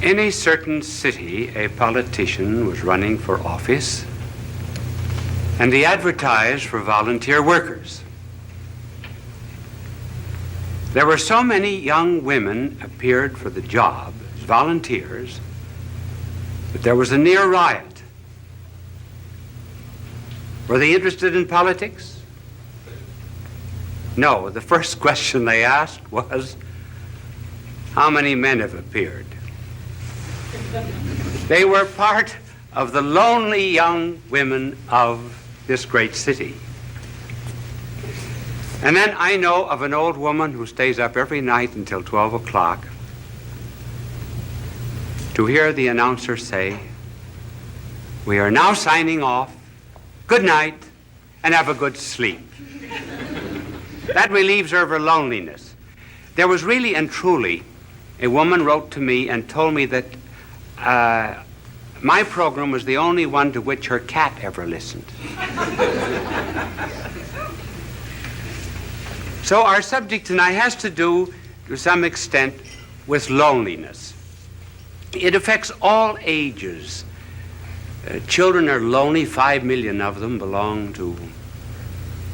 In a certain city, a politician was running for office, and he advertised for volunteer workers. There were so many young women appeared for the job as volunteers that there was a near riot. Were they interested in politics? No. The first question they asked was, how many men have appeared? They were part of the lonely young women of this great city. And then I know of an old woman who stays up every night until 12 o'clock to hear the announcer say, "We are now signing off. Good night, and have a good sleep." That relieves her of her loneliness. There was really and truly, a woman wrote to me and told me that my program was the only one to which her cat ever listened. So our subject tonight has to do, to some extent, with loneliness. It affects all ages. Children are lonely. 5 million of them belong to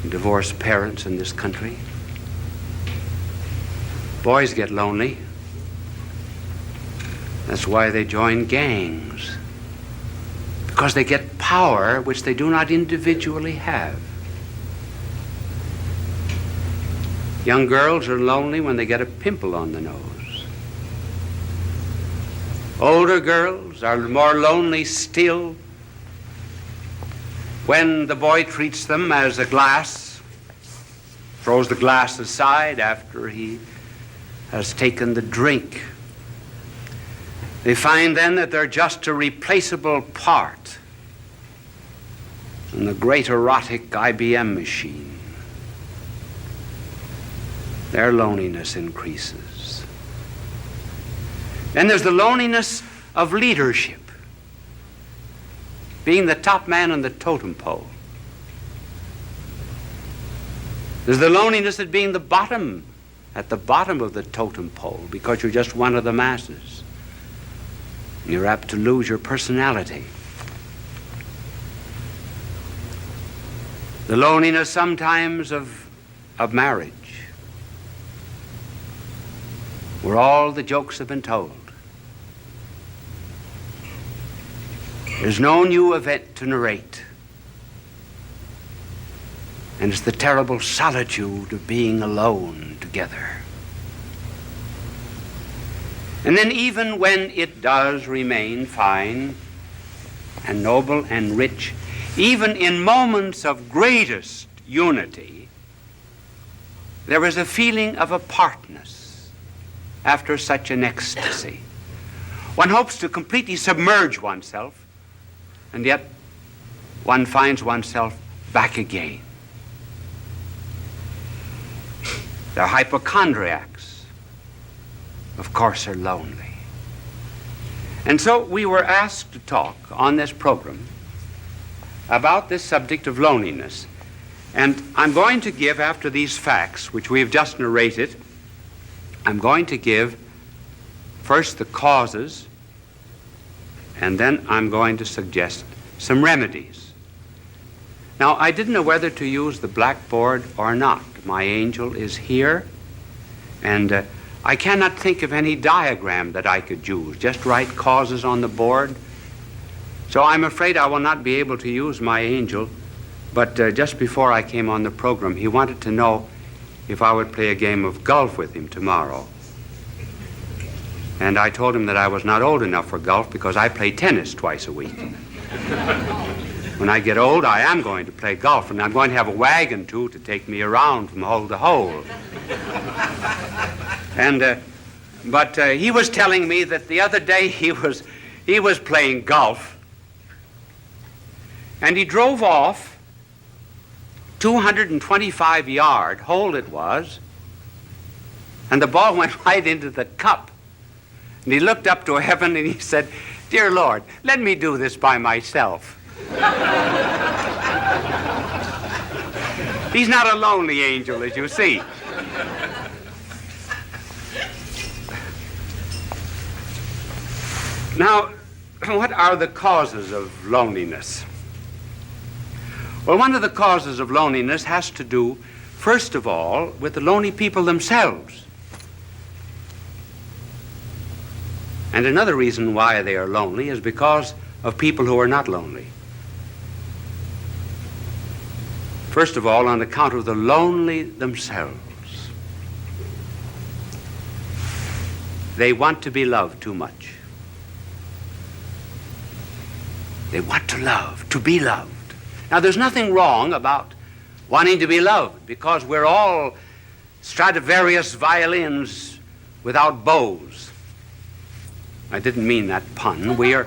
divorced parents in this country. Boys get lonely. That's why they join gangs, because they get power which they do not individually have. Young girls are lonely when they get a pimple on the nose. Older girls are more lonely still when the boy treats them as a glass, throws the glass aside after he has taken the drink. They find then that they're just a replaceable part in the great erotic IBM machine. Their loneliness increases. Then there's the loneliness of leadership, being the top man on the totem pole. There's the loneliness of being at the bottom of the totem pole, because you're just one of the masses. You're apt to lose your personality. The loneliness sometimes of marriage, where all the jokes have been told. There's no new event to narrate. And it's the terrible solitude of being alone together. And then even when it does remain fine and noble and rich, even in moments of greatest unity, there is a feeling of apartness after such an ecstasy. One hopes to completely submerge oneself, and yet one finds oneself back again. The hypochondriacs, of course, are lonely. And so we were asked to talk on this program about this subject of loneliness. And I'm going to give, after these facts, which we've just narrated, I'm going to give first the causes, and then I'm going to suggest some remedies. Now, I didn't know whether to use the blackboard or not. My angel is here, and I cannot think of any diagram that I could use. Just write causes on the board. So I'm afraid I will not be able to use my angel, but just before I came on the program, he wanted to know if I would play a game of golf with him tomorrow. And I told him that I was not old enough for golf because I play tennis twice a week. When I get old, I am going to play golf, and I'm going to have a wagon, too, to take me around from hole to hole. But he was telling me that the other day he was playing golf, and he drove off 225-yard hole it was, and the ball went right into the cup. And he looked up to heaven and he said, "Dear Lord, let me do this by myself." He's not a lonely angel, as you see. Now, what are the causes of loneliness? Well, one of the causes of loneliness has to do, first of all, with the lonely people themselves. And another reason why they are lonely is because of people who are not lonely. First of all, on account of the lonely themselves. They want to be loved too much. They want to love, to be loved. Now, there's nothing wrong about wanting to be loved, because we're all Stradivarius violins without bows. I didn't mean that pun. We are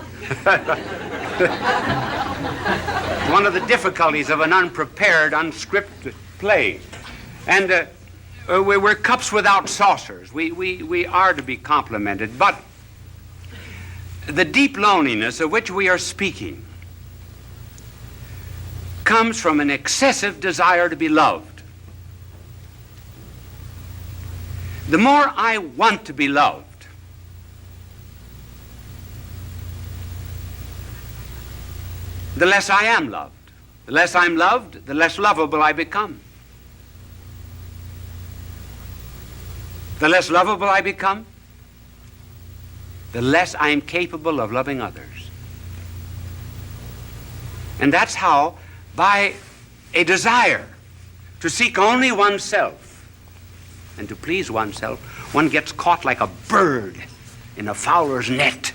one of the difficulties of an unprepared, unscripted play. And we're cups without saucers. We are to be complimented. But the deep loneliness of which we are speaking comes from an excessive desire to be loved. The more I want to be loved, the less I am loved. The less I'm loved, the less lovable I become. The less lovable I become, the less I am capable of loving others. And that's how, by a desire to seek only oneself and to please oneself, one gets caught like a bird in a fowler's net.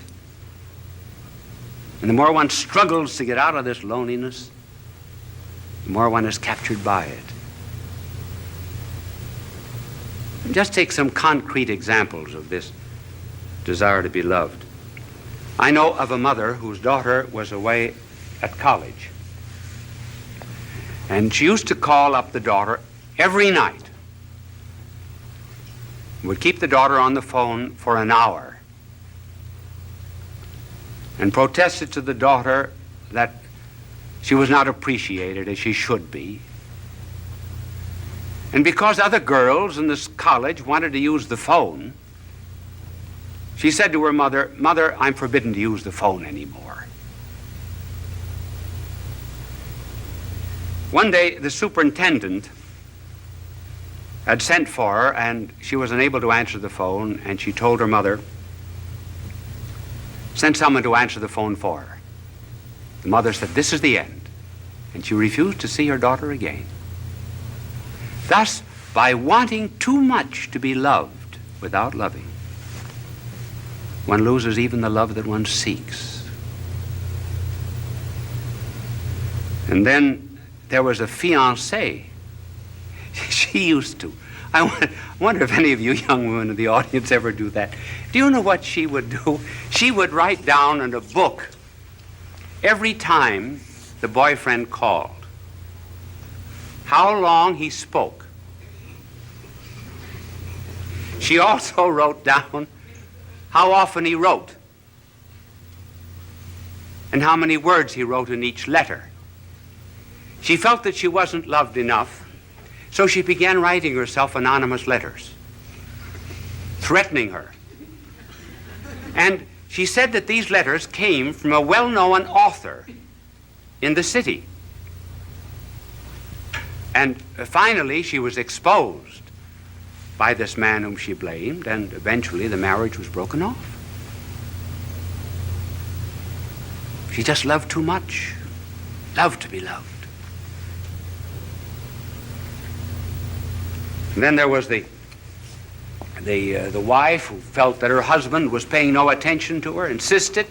And the more one struggles to get out of this loneliness, the more one is captured by it. Just take some concrete examples of this desire to be loved. I know of a mother whose daughter was away at college. And she used to call up the daughter every night. Would keep the daughter on the phone for an hour and protested to the daughter that she was not appreciated as she should be. And because other girls in this college wanted to use the phone, she said to her mother, "Mother, I'm forbidden to use the phone anymore." One day, the superintendent had sent for her, and she was unable to answer the phone, and she told her mother, "Send someone to answer the phone for her." The mother said, "This is the end." And she refused to see her daughter again. Thus, by wanting too much to be loved without loving, one loses even the love that one seeks. And then there was a fiancée. She used to. I wonder if any of you young women in the audience ever do that. Do you know what she would do? She would write down in a book every time the boyfriend called how long he spoke. She also wrote down how often he wrote and how many words he wrote in each letter. She felt that she wasn't loved enough, so she began writing herself anonymous letters, threatening her. And she said that these letters came from a well-known author in the city. And finally, she was exposed by this man whom she blamed, and eventually the marriage was broken off. She just loved too much, loved to be loved. And then there was the wife who felt that her husband was paying no attention to her, insisted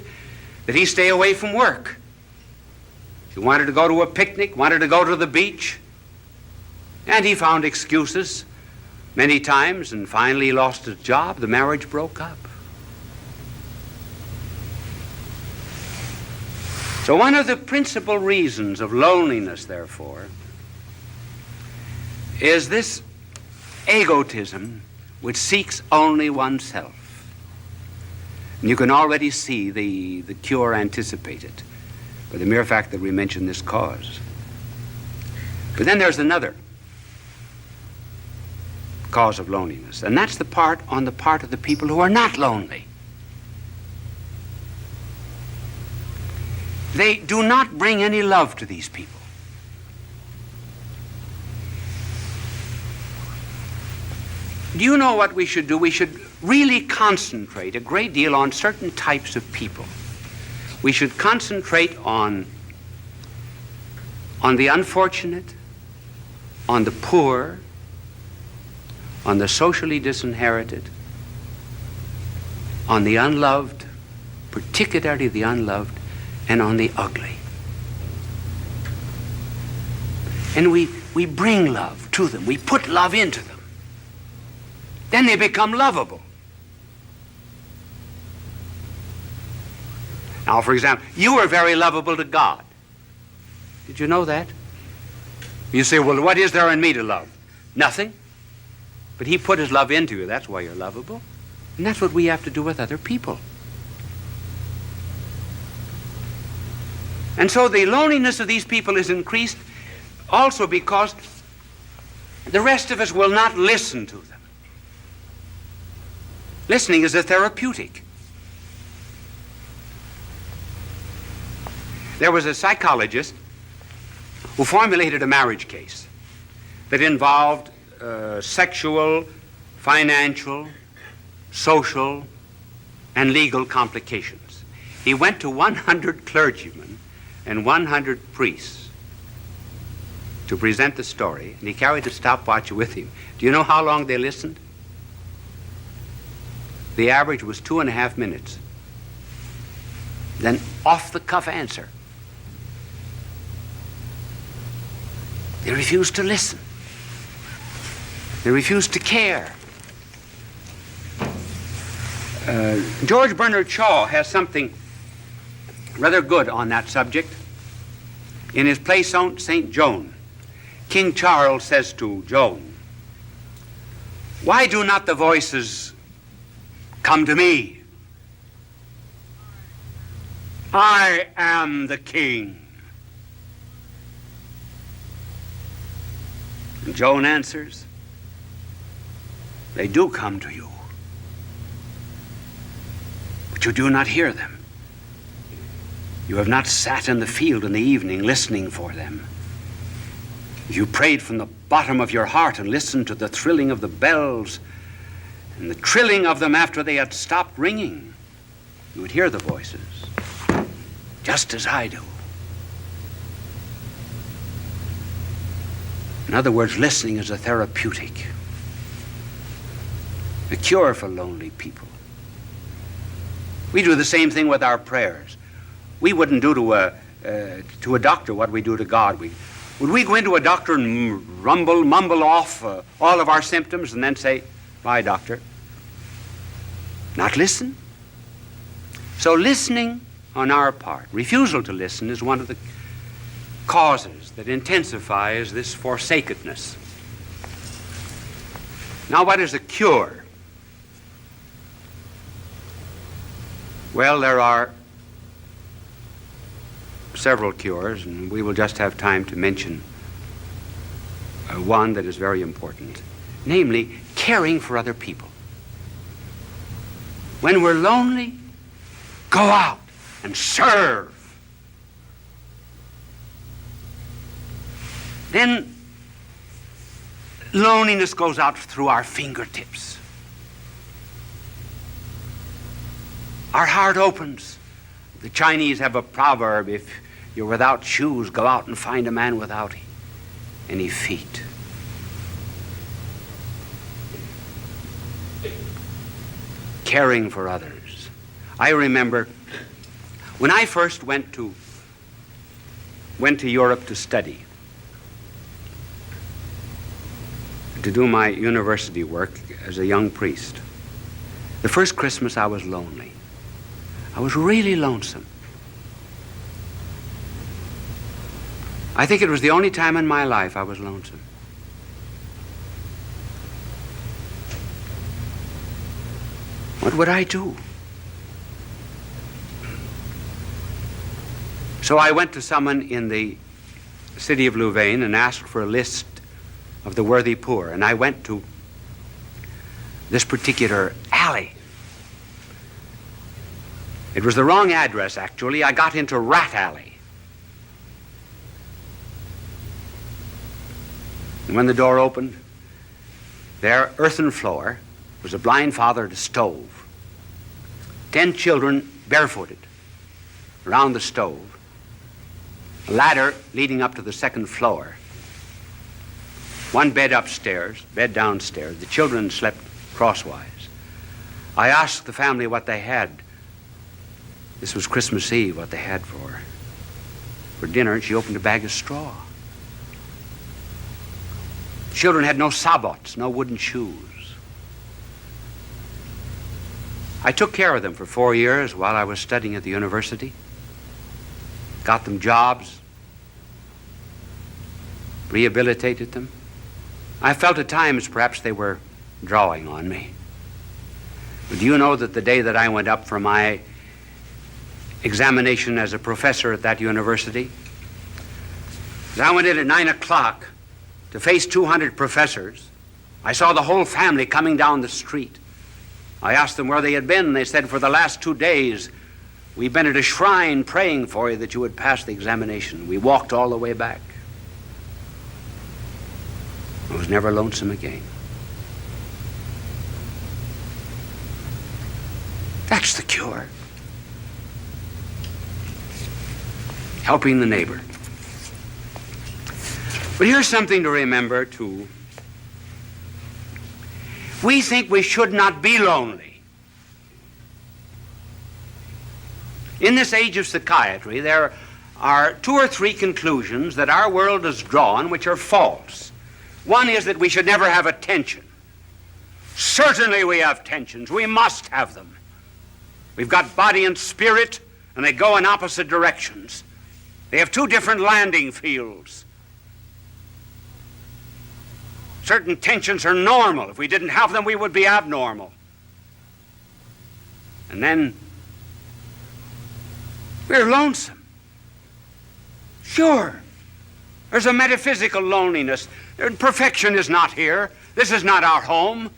that he stay away from work. She wanted to go to a picnic, wanted to go to the beach, and he found excuses many times, and finally he lost his job. The marriage broke up. So one of the principal reasons of loneliness, therefore, is this egotism which seeks only oneself. And you can already see the cure anticipated by the mere fact that we mention this cause. But then there's another cause of loneliness, and that's on the part of the people who are not lonely. they do not bring any love to these people. Do you know what we should do? We should really concentrate a great deal on certain types of people. We should concentrate on the unfortunate, on the poor, on the socially disinherited, on the unloved, particularly the unloved, and on the ugly. And we bring love to them. We put love into them. Then they become lovable. Now, for example, you are very lovable to God. Did you know that? You say, well, what is there in me to love? Nothing. But he put his love into you. That's why you're lovable. And that's what we have to do with other people. And so the loneliness of these people is increased also because the rest of us will not listen to them. Listening is a therapeutic. There was a psychologist who formulated a marriage case that involved sexual, financial, social, and legal complications. He went to 100 clergymen and 100 priests to present the story, and he carried the stopwatch with him. Do you know how long they listened? The average was 2.5 minutes. Then off-the-cuff answer. They refused to listen. They refused to care. George Bernard Shaw has something rather good on that subject. In his play St. Joan, King Charles says to Joan, "Why do not the voices come to me? I am the king." And Joan answers, "They do come to you, but you do not hear them. You have not sat in the field in the evening listening for them. If you prayed from the bottom of your heart and listened to the thrilling of the bells and the trilling of them after they had stopped ringing, you would hear the voices, just as I do." In other words, listening is a therapeutic, a cure for lonely people. We do the same thing with our prayers. We wouldn't do to a doctor what we do to God. Would we go into a doctor and mumble off all of our symptoms and then say, "Bye, doctor"? Not listen. So listening on our part, refusal to listen, is one of the causes that intensifies this forsakenness. Now, what is a cure? Well, there are several cures, and we will just have time to mention one that is very important, namely caring for other people. When we're lonely, go out and serve. Then loneliness goes out through our fingertips. Our heart opens. The Chinese have a proverb, if you're without shoes, go out and find a man without any feet. Caring for others. I remember when I first went to Europe to study, to do my university work as a young priest. The first Christmas I was lonely. I was really lonesome. I think it was the only time in my life I was lonesome. What would I do? So I went to someone in the city of Louvain and asked for a list of the worthy poor. And I went to this particular alley. It was the wrong address, actually. I got into Rat Alley. And when the door opened, there, earthen floor, was a blind father at a stove. 10 children barefooted around the stove. A ladder leading up to the second floor. One bed upstairs, bed downstairs. The children slept crosswise. I asked the family what they had. This was Christmas Eve, what they had for dinner, and she opened a bag of straw. Children had no sabots, no wooden shoes. I took care of them for 4 years while I was studying at the university. Got them jobs, rehabilitated them. I felt at times perhaps they were drawing on me. But do you know that the day that I went up for my examination as a professor at that university, as I went in at 9 o'clock to face 200 professors, I saw the whole family coming down the street. I asked them where they had been, and they said, for the last 2 days, we've been at a shrine praying for you that you would pass the examination. We walked all the way back. I was never lonesome again. That's the cure. Helping the neighbor. But here's something to remember, too. We think we should not be lonely. In this age of psychiatry, there are 2 or 3 conclusions that our world has drawn which are false. One is that we should never have a tension. Certainly we have tensions. We must have them. We've got body and spirit, and they go in opposite directions. They have 2 different landing fields. Certain tensions are normal. If we didn't have them, we would be abnormal. And then we're lonesome. Sure. There's a metaphysical loneliness. Perfection is not here. This is not our home.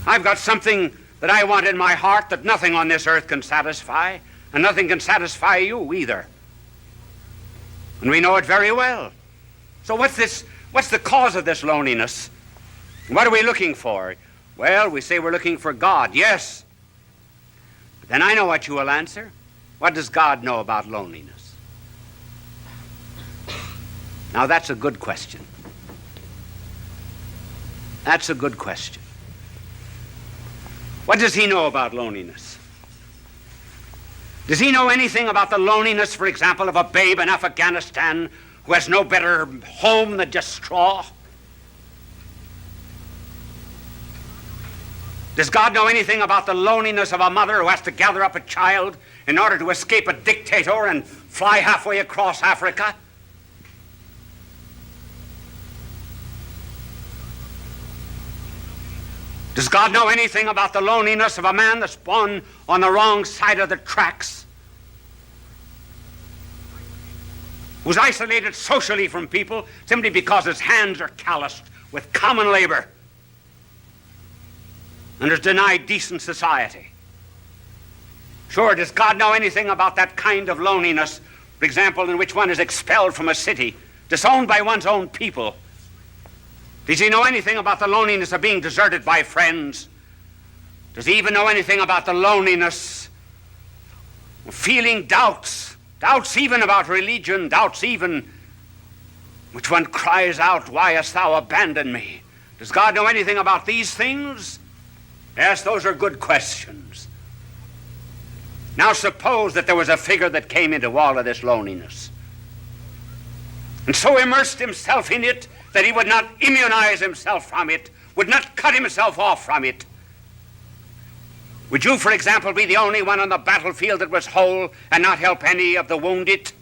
I've got something that I want in my heart that nothing on this earth can satisfy, and nothing can satisfy you either. And we know it very well. So what's the cause of this loneliness? What are we looking for? Well, we say we're looking for God. Yes. But then I know what you will answer. What does God know about loneliness? Now that's a good question. That's a good question. What does he know about loneliness? Does he know anything about the loneliness, for example, of a babe in Afghanistan who has no better home than just straw? Does God know anything about the loneliness of a mother who has to gather up a child in order to escape a dictator and fly halfway across Africa? Does God know anything about the loneliness of a man that's born on the wrong side of the tracks? Who's isolated socially from people simply because his hands are calloused with common labor and is denied decent society? Sure, does God know anything about that kind of loneliness, for example, in which one is expelled from a city, disowned by one's own people? Does he know anything about the loneliness of being deserted by friends? Does he even know anything about the loneliness of feeling doubts? Doubts even about religion, doubts even which one cries out, "Why hast thou abandoned me?" Does God know anything about these things? Yes, those are good questions. Now suppose that there was a figure that came into all of this loneliness and so immersed himself in it that he would not immunize himself from it, would not cut himself off from it. Would you, for example, be the only one on the battlefield that was whole and not help any of the wounded?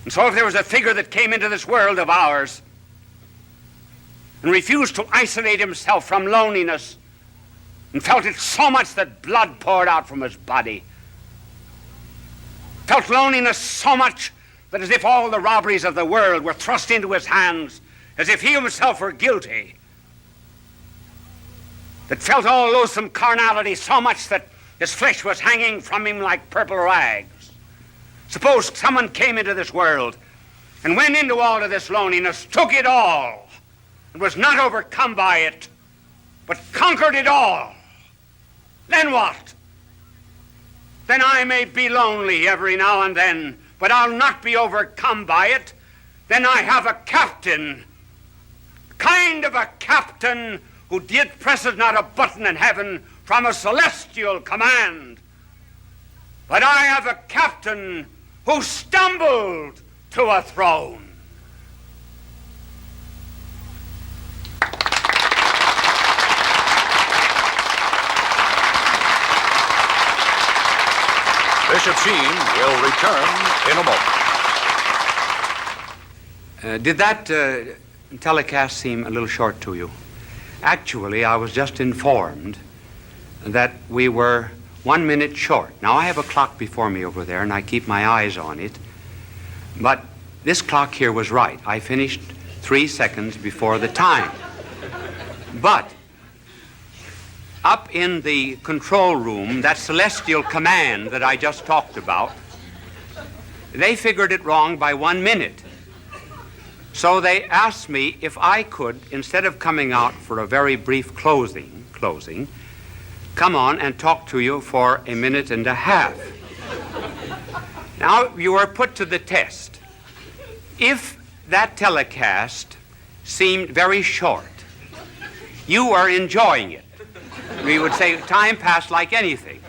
And so if there was a figure that came into this world of ours and refused to isolate himself from loneliness and felt it so much that blood poured out from his body, felt loneliness so much that as if all the robberies of the world were thrust into his hands, as if he himself were guilty, that felt all loathsome carnality so much that his flesh was hanging from him like purple rags. Suppose someone came into this world and went into all of this loneliness, took it all, and was not overcome by it, but conquered it all. Then what? Then I may be lonely every now and then, but I'll not be overcome by it. Then I have a captain, kind of a captain who did presses not a button in heaven from a celestial command. But I have a captain who stumbled to a throne. Bishop Sheen will return in a moment. Did that telecast seem a little short to you? Actually, I was just informed that we were 1 minute short. Now, I have a clock before me over there, and I keep my eyes on it. But this clock here was right. I finished 3 seconds before the time. But up in the control room, that celestial command that I just talked about, they figured it wrong by 1 minute. So they asked me if I could, instead of coming out for a very brief closing, come on and talk to you for 1.5 minutes. Now, you are put to the test. If that telecast seemed very short, you are enjoying it. We would say time passed like anything.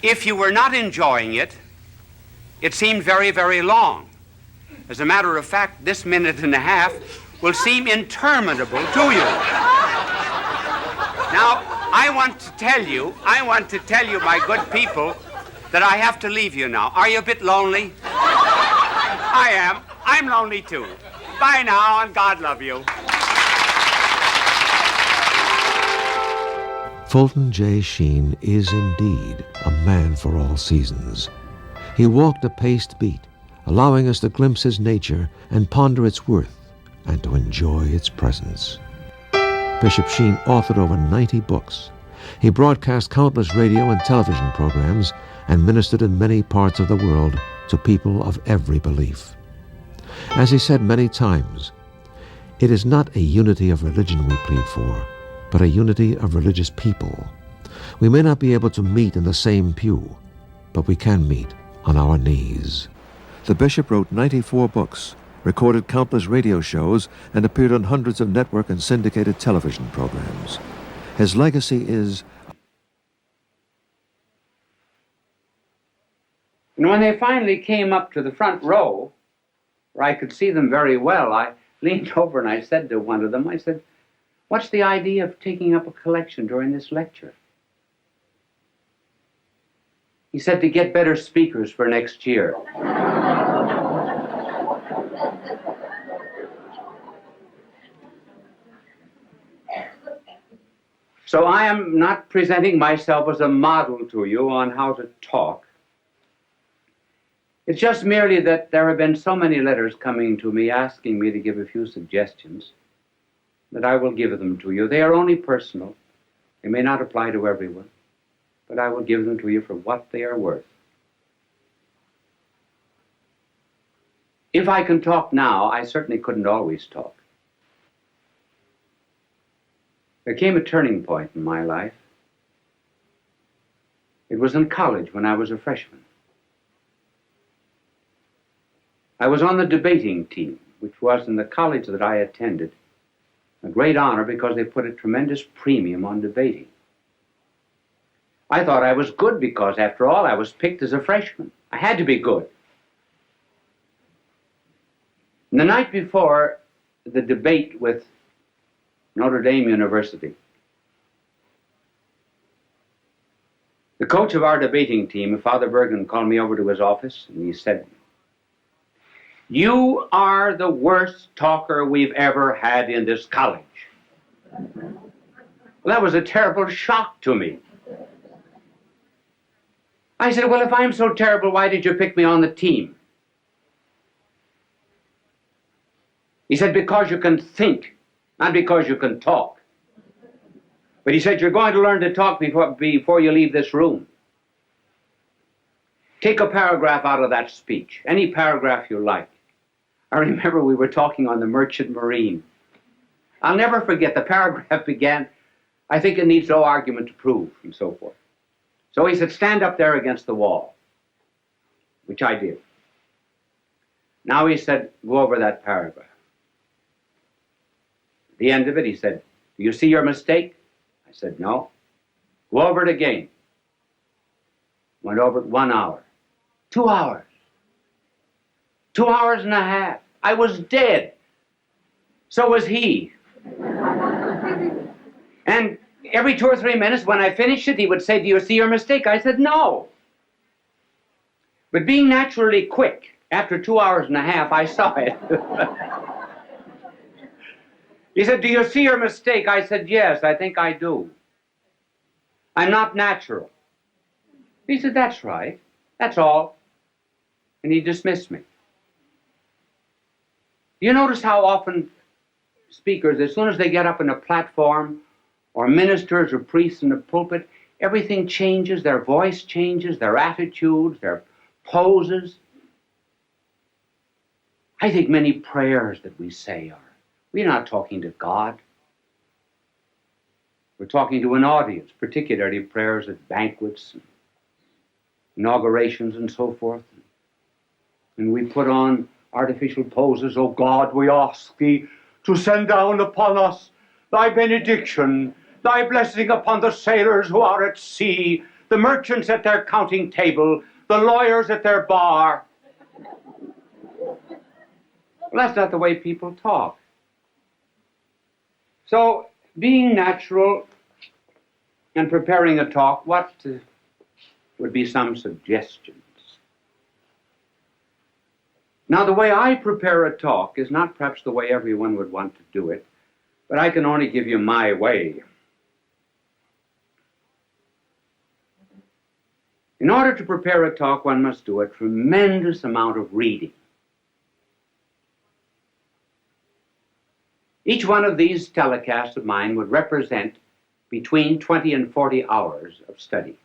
If you were not enjoying it, it seemed very, very long. As a matter of fact, this 1.5 minutes will seem interminable to you. Now, I want to tell you, my good people, that I have to leave you now. Are you a bit lonely? I am. I'm lonely too. Bye now, and God love you. Fulton J. Sheen is indeed a man for all seasons. He walked a paced beat, allowing us to glimpse his nature and ponder its worth and to enjoy its presence. Bishop Sheen authored over 90 books. He broadcast countless radio and television programs and ministered in many parts of the world to people of every belief. As he said many times, it is not a unity of religion we plead for, but a unity of religious people. We may not be able to meet in the same pew, but we can meet on our knees. The bishop wrote 94 books, recorded countless radio shows, and appeared on hundreds of network and syndicated television programs. His legacy is... And when they finally came up to the front row, where I could see them very well, I leaned over and I said to one of them, I said, "What's the idea of taking up a collection during this lecture?" He said, "To get better speakers for next year." So I am not presenting myself as a model to you on how to talk. It's just merely that there have been so many letters coming to me asking me to give a few suggestions that I will give them to you. They are only personal. They may not apply to everyone, but I will give them to you for what they are worth. If I can talk now, I certainly couldn't always talk. There came a turning point in my life. It was in college when I was a freshman. I was on the debating team, which was in the college that I attended a great honor because they put a tremendous premium on debating. I thought I was good because, after all, I was picked as a freshman. I had to be good. And the night before the debate with Notre Dame University, the coach of our debating team, Father Bergen, called me over to his office and he said, "You are the worst talker we've ever had in this college." Well, that was a terrible shock to me. I said, "Well, if I'm so terrible, why did you pick me on the team?" He said, "Because you can think, not because you can talk." But he said, you're going to learn to talk before you leave this room. Take a paragraph out of that speech, any paragraph you like. I remember we were talking on the Merchant Marine. I'll never forget, the paragraph began, I think it needs no argument to prove, and so forth. So he said, stand up there against the wall, which I did. Now he said, go over that paragraph. At the end of it, he said, do you see your mistake? I said, no. Go over it again. Went over it 1 hour. 2 hours. 2 hours and a half. I was dead. So was he. And every 2 or 3 minutes when I finished it, he would say, do you see your mistake? I said, no. But being naturally quick, after 2 hours and a half, I saw it. He said, do you see your mistake? I said, yes, I think I do. I'm not natural. He said, that's right. That's all. And he dismissed me. You notice how often speakers, as soon as they get up on a platform, or ministers or priests in the pulpit, everything changes, their voice changes, their attitudes, their poses. I think many prayers that we say are, we're not talking to God. We're talking to an audience, particularly prayers at banquets, and inaugurations and so forth. And we put on artificial poses. Oh God, we ask thee to send down upon us thy benediction, thy blessing upon the sailors who are at sea, the merchants at their counting table, the lawyers at their bar. Well, that's not the way people talk. So, being natural and preparing a talk, what would be some suggestions? Now, the way I prepare a talk is not perhaps the way everyone would want to do it, but I can only give you my way. In order to prepare a talk, one must do a tremendous amount of reading. Each one of these telecasts of mine would represent between 20 and 40 hours of study.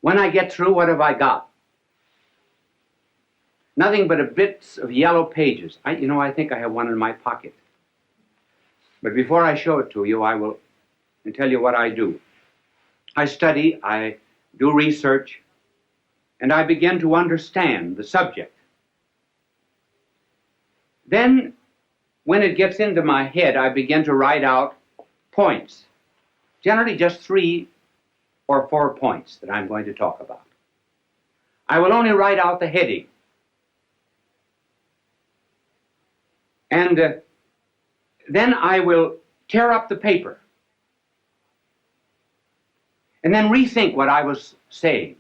When I get through, what have I got? Nothing but a bits of yellow pages. I think I have one in my pocket. But before I show it to you, I will tell you what I do. I study, I do research, and I begin to understand the subject. Then, when it gets into my head, I begin to write out points. Generally just 3 or 4 points that I'm going to talk about. I will only write out the heading. And then I will tear up the paper. And then rethink what I was saying.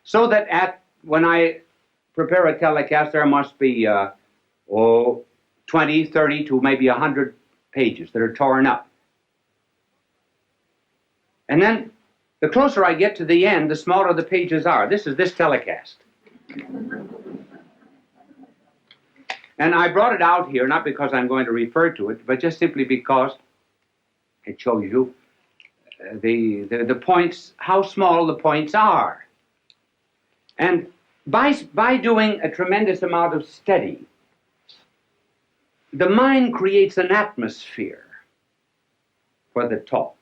So that when I prepare a telecast, there must be 20, 30 to maybe 100 pages that are torn up. And then the closer I get to the end, the smaller the pages are. This is this telecast. And I brought it out here, not because I'm going to refer to it, but just simply because it shows you the points, how small the points are. And by doing a tremendous amount of study, the mind creates an atmosphere for the talk.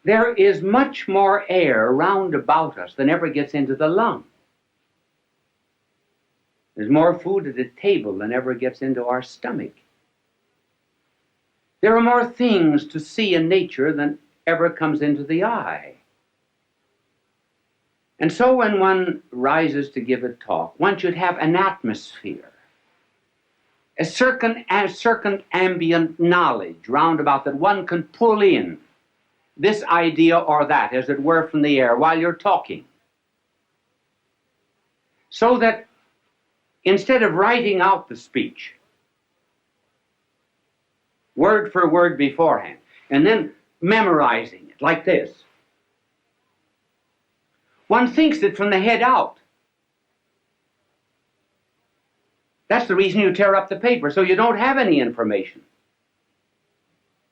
There is much more air round about us than ever gets into the lung. There's more food at the table than ever gets into our stomach. There are more things to see in nature than ever comes into the eye. And so when one rises to give a talk, one should have an atmosphere, a certain ambient knowledge round about that one can pull in this idea or that, as it were, from the air while you're talking. So that instead of writing out the speech, word for word beforehand, and then memorizing it like this, one thinks it from the head out. That's the reason you tear up the paper, so you don't have any information.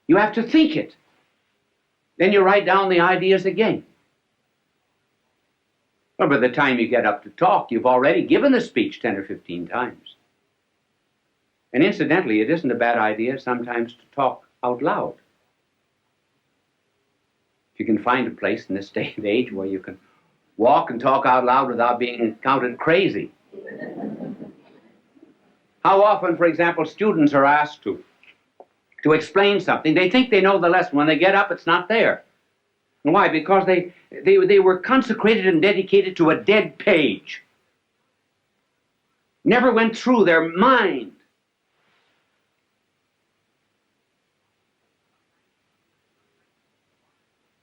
You have to think it. Then you write down the ideas again. Well, by the time you get up to talk, you've already given the speech 10 or 15 times. And incidentally, it isn't a bad idea sometimes to talk out loud. If you can find a place in this day and age where you can walk and talk out loud without being counted crazy. How often, for example, students are asked to explain something. They think they know the lesson. When they get up, it's not there. And why? Because they were consecrated and dedicated to a dead page. Never went through their mind.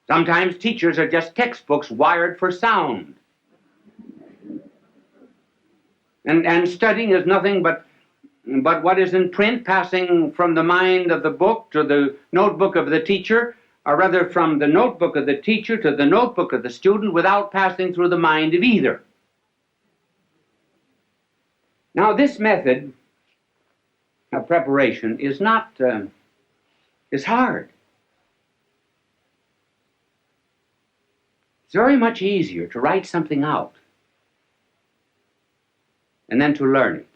Sometimes teachers are just textbooks wired for sound. And studying is nothing but what is in print, passing from the mind of the book to the notebook of the teacher, or rather from the notebook of the teacher to the notebook of the student without passing through the mind of either. Now, this method of preparation is is hard. It's very much easier to write something out and then to learn it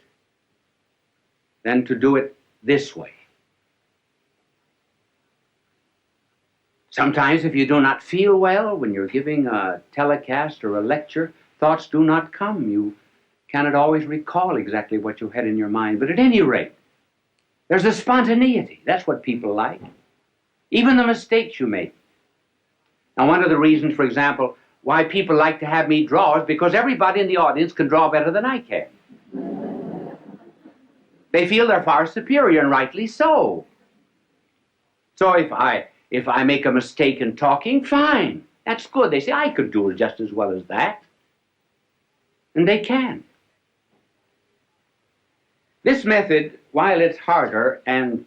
than to do it this way. Sometimes if you do not feel well when you're giving a telecast or a lecture, thoughts do not come. You cannot always recall exactly what you had in your mind. But at any rate, there's a spontaneity. That's what people like. Even the mistakes you make. Now, one of the reasons, for example, why people like to have me draw is because everybody in the audience can draw better than I can. They feel they're far superior, and rightly so. So if I make a mistake in talking, fine. That's good. They say, I could do it just as well as that. And they can. This method, while it's harder and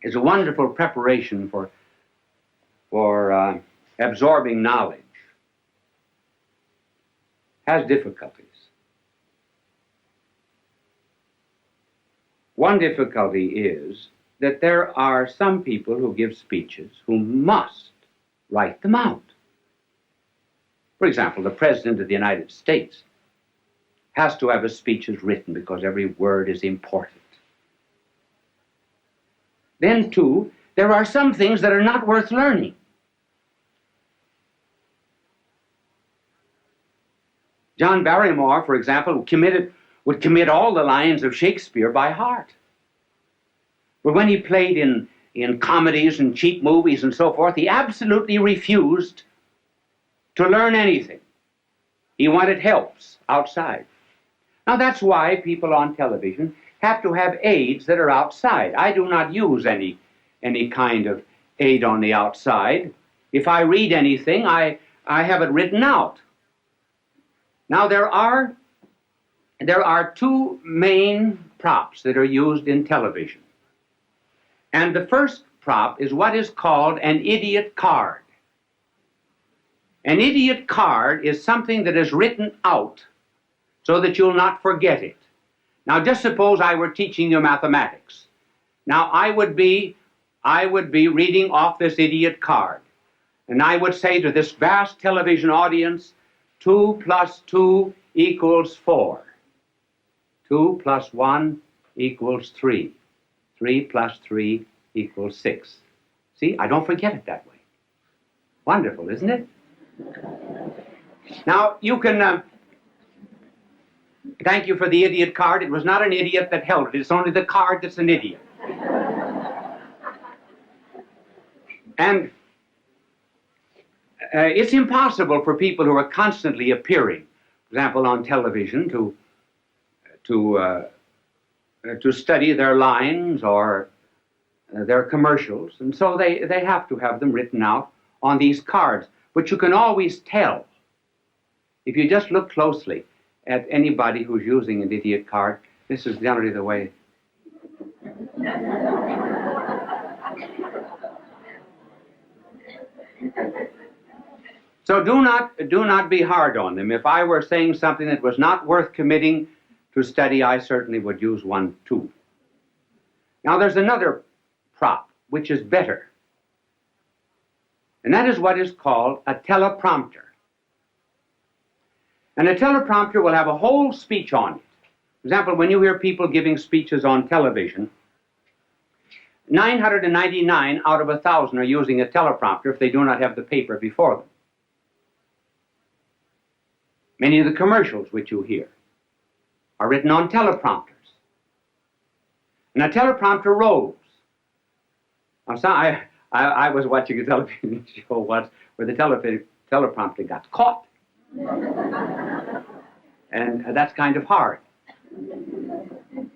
is a wonderful preparation for absorbing knowledge, has difficulties. One difficulty is that there are some people who give speeches who must write them out. For example, the President of the United States has to have his speeches written because every word is important. Then, too, there are some things that are not worth learning. John Barrymore, for example, would commit all the lines of Shakespeare by heart. But when he played in comedies and cheap movies and so forth, he absolutely refused to learn anything. He wanted helps outside. Now that's why people on television have to have aids that are outside. I do not use any kind of aid on the outside. If I read anything, I have it written out. Now there are two main props that are used in television. And the first prop is what is called an idiot card. An idiot card is something that is written out so that you'll not forget it. Now just suppose I were teaching you mathematics. Now I would be reading off this idiot card. And I would say to this vast television audience, 2 plus 2 equals 4. 2 plus 1 equals 3. 3 plus 3 equals 6. See, I don't forget it that way. Wonderful, isn't it? Now, you can... thank you for the idiot card. It was not an idiot that held it. It's only the card that's an idiot. And it's impossible for people who are constantly appearing, for example, on television, to study their lines or their commercials, and so they have to have them written out on these cards. But you can always tell, if you just look closely at anybody who's using an idiot card. This is generally the way. So do not be hard on them. If I were saying something that was not worth committing to study, I certainly would use one too. Now there's another prop which is better, and that is what is called a teleprompter. And a teleprompter will have a whole speech on it. For example, when you hear people giving speeches on television, 999 out of 1,000 are using a teleprompter if they do not have the paper before them. Many of the commercials which you hear are written on teleprompters. And a teleprompter rolls. Now, I was watching a television show once where the teleprompter got caught. And that's kind of hard.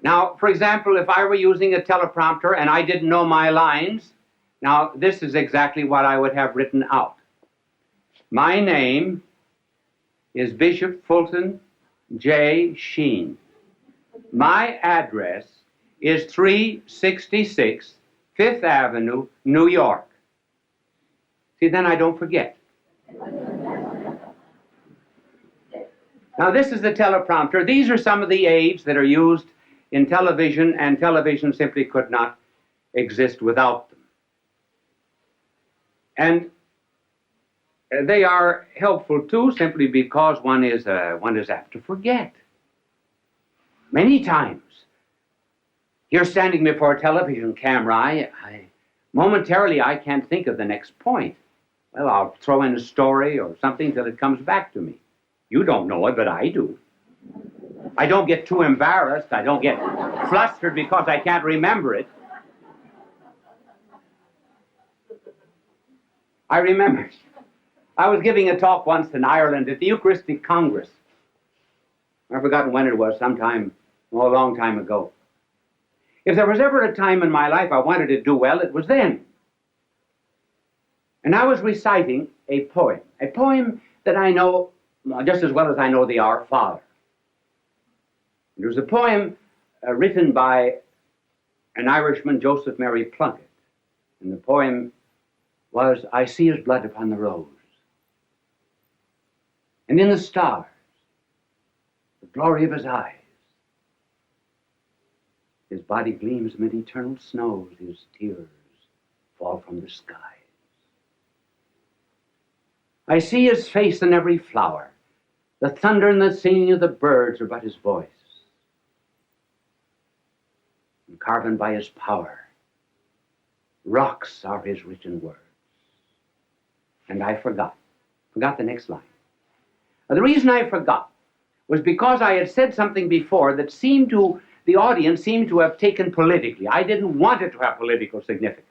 Now, for example, if I were using a teleprompter and I didn't know my lines, now this is exactly what I would have written out. My name is Bishop Fulton J. Sheen. My address is 366 Fifth Avenue, New York. See, then I don't forget. Now, this is the teleprompter. These are some of the aids that are used in television, and television simply could not exist without them. And they are helpful, too, simply because one is apt to forget. Many times, you're standing before a television camera. Momentarily, I can't think of the next point. Well, I'll throw in a story or something till it comes back to me. You don't know it, but I do. I don't get too embarrassed. I don't get flustered because I can't remember it. I remember, I was giving a talk once in Ireland at the Eucharistic Congress. I've forgotten when it was, sometime, a long time ago. If there was ever a time in my life I wanted to do well, it was then. And I was reciting a poem that I know just as well as I know the Our Father. It was a poem written by an Irishman, Joseph Mary Plunkett. And the poem was, I see his blood upon the rose, and in the stars, the glory of his eyes. His body gleams amid eternal snows, his tears fall from the skies. I see his face in every flower. The thunder and the singing of the birds are but his voice. And carven by his power, rocks are his written words. And I forgot the next line. Now, the reason I forgot was because I had said something before that the audience seemed to have taken politically. I didn't want it to have political significance.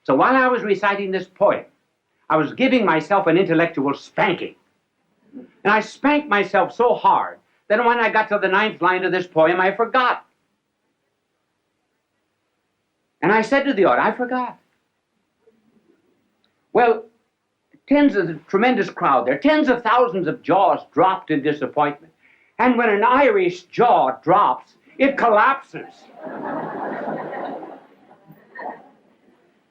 So while I was reciting this poem, I was giving myself an intellectual spanking. And I spanked myself so hard that when I got to the 9th line of this poem, I forgot. And I said to the audience, I forgot. Well, the tremendous crowd there, tens of thousands of jaws dropped in disappointment. And when an Irish jaw drops, it collapses.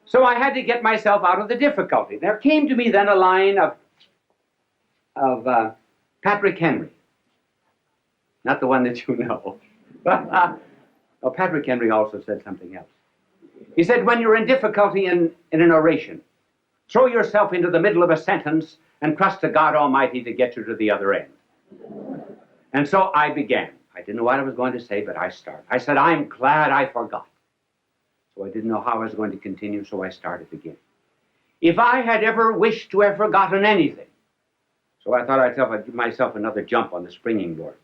So I had to get myself out of the difficulty. There came to me then a line of Patrick Henry. Not the one that you know. Oh, Patrick Henry also said something else. He said, when you're in difficulty in an oration, throw yourself into the middle of a sentence and trust to God Almighty to get you to the other end. And so I began. I didn't know what I was going to say, but I started. I said, I'm glad I forgot. So I didn't know how I was going to continue, so I started again. If I had ever wished to have forgotten anything, so I thought I'd give myself another jump on the springing board.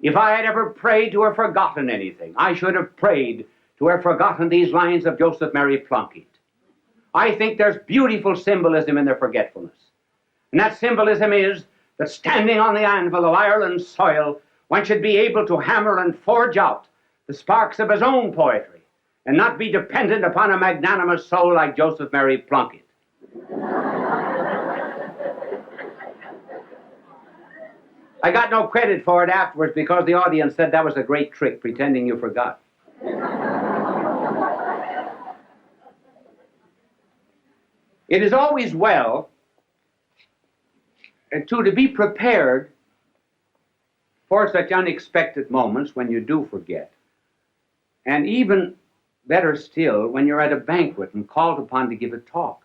If I had ever prayed to have forgotten anything, I should have prayed to have forgotten these lines of Joseph Mary Plunkett. I think there's beautiful symbolism in their forgetfulness. And that symbolism is that standing on the anvil of Ireland's soil, one should be able to hammer and forge out the sparks of his own poetry and not be dependent upon a magnanimous soul like Joseph Mary Plunkett. I got no credit for it afterwards because the audience said that was a great trick, pretending you forgot. It is always well to be prepared for such unexpected moments when you do forget. And even better still, when you're at a banquet and called upon to give a talk.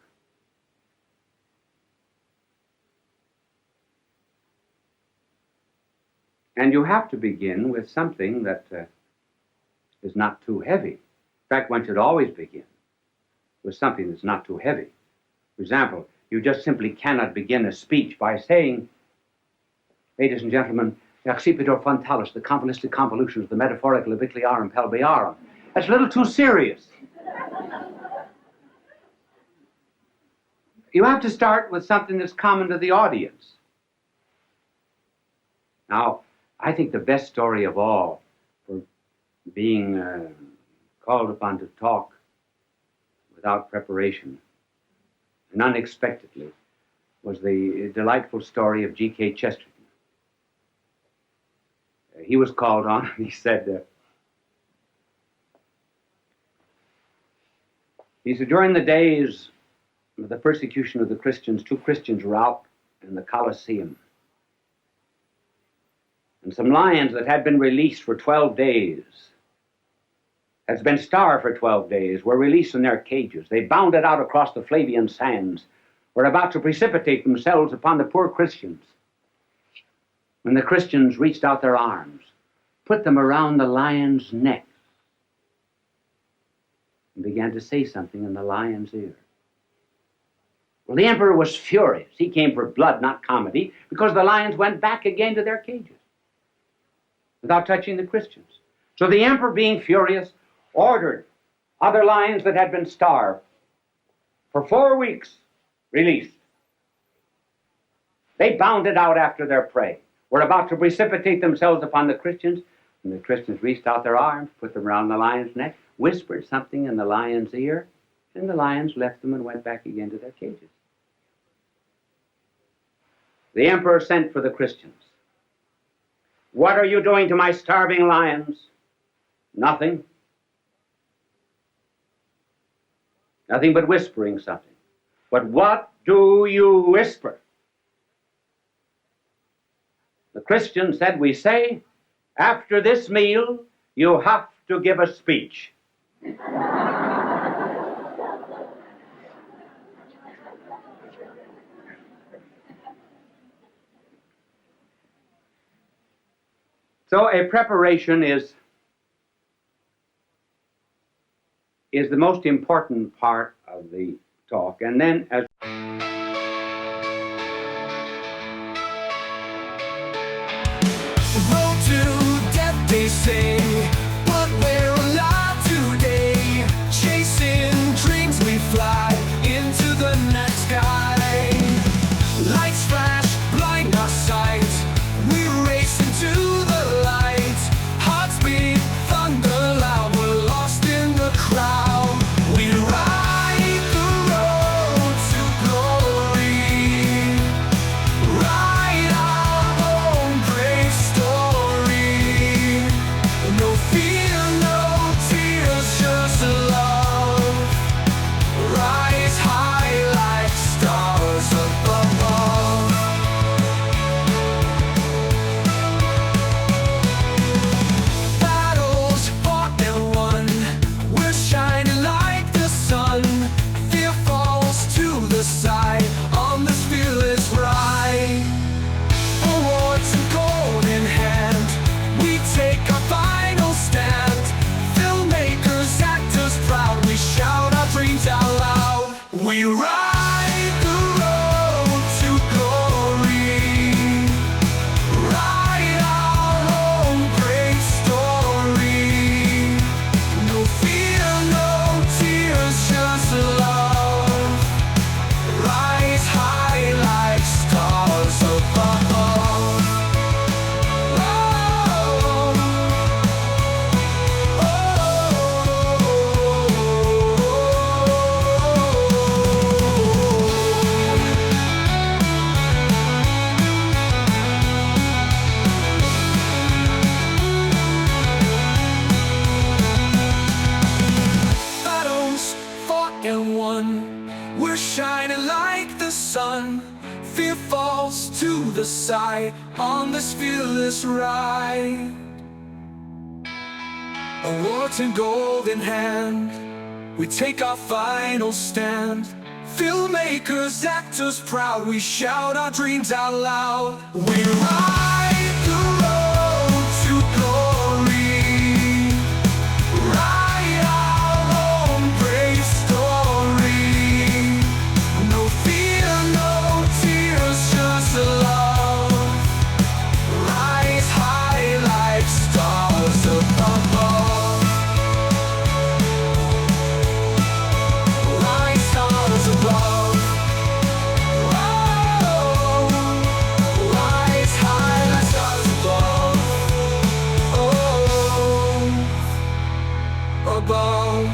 And you have to begin with something that is not too heavy. In fact, one should always begin with something that's not too heavy. For example, you just simply cannot begin a speech by saying, ladies and gentlemen, accipitur frontalis, the convoluted convolutions, the metaphorical abicliarum pelviarum. That's a little too serious. You have to start with something that's common to the audience. Now, I think the best story of all for being called upon to talk without preparation and unexpectedly was the delightful story of G.K. Chesterton. He was called on and he said, during the days of the persecution of the Christians, 2 Christians were out in the Colosseum. And some lions that had been released for 12 days, had been starved for 12 days, were released in their cages. They bounded out across the Flavian sands, were about to precipitate themselves upon the poor Christians. When the Christians reached out their arms, put them around the lion's neck, and began to say something in the lion's ear. Well, the emperor was furious. He came for blood, not comedy, because the lions went back again to their cages without touching the Christians. So the emperor, being furious, ordered other lions that had been starved for 4 weeks released. They bounded out after their prey, were about to precipitate themselves upon the Christians, and the Christians reached out their arms, put them around the lion's neck, whispered something in the lion's ear, and the lions left them and went back again to their cages. The emperor sent for the Christians. What are you doing to my starving lions? Nothing. Nothing but whispering something. But what do you whisper? The Christian said, we say, after this meal, you have to give a speech. So a preparation is the most important part of the talk. And then as road to death, they say, but we're alive today. Chasing dreams, we fly into the night sky. Lights flash, blind our sight. We race into the light. Hearts beat, thunder loud. We're lost in the crowd. We ride the road to glory. Write our own great story. No fear, no tears, just love. Rise high like stars above. Battles fought and won. We're shining like the sun. Fear falls to the side on this fearless ride. Awards and gold in hand, we take our final stand. Filmmakers, actors proud, we shout our dreams out loud. We ride the road to glory. Write our own great story. No fear, no tears, just love. Rise high like stars above. Battles fought and won. We're shining like the sun. Fear falls to the side on this fearless ride. A wart and gold in hand, we take our final stand. Filmmakers, actors proud, we shout our dreams out loud. We ride the road to glory, write our own brave story. No fear, no tears, just love. Rise high like stars above. Like stars above. Oh, rise high like stars above. Oh, above.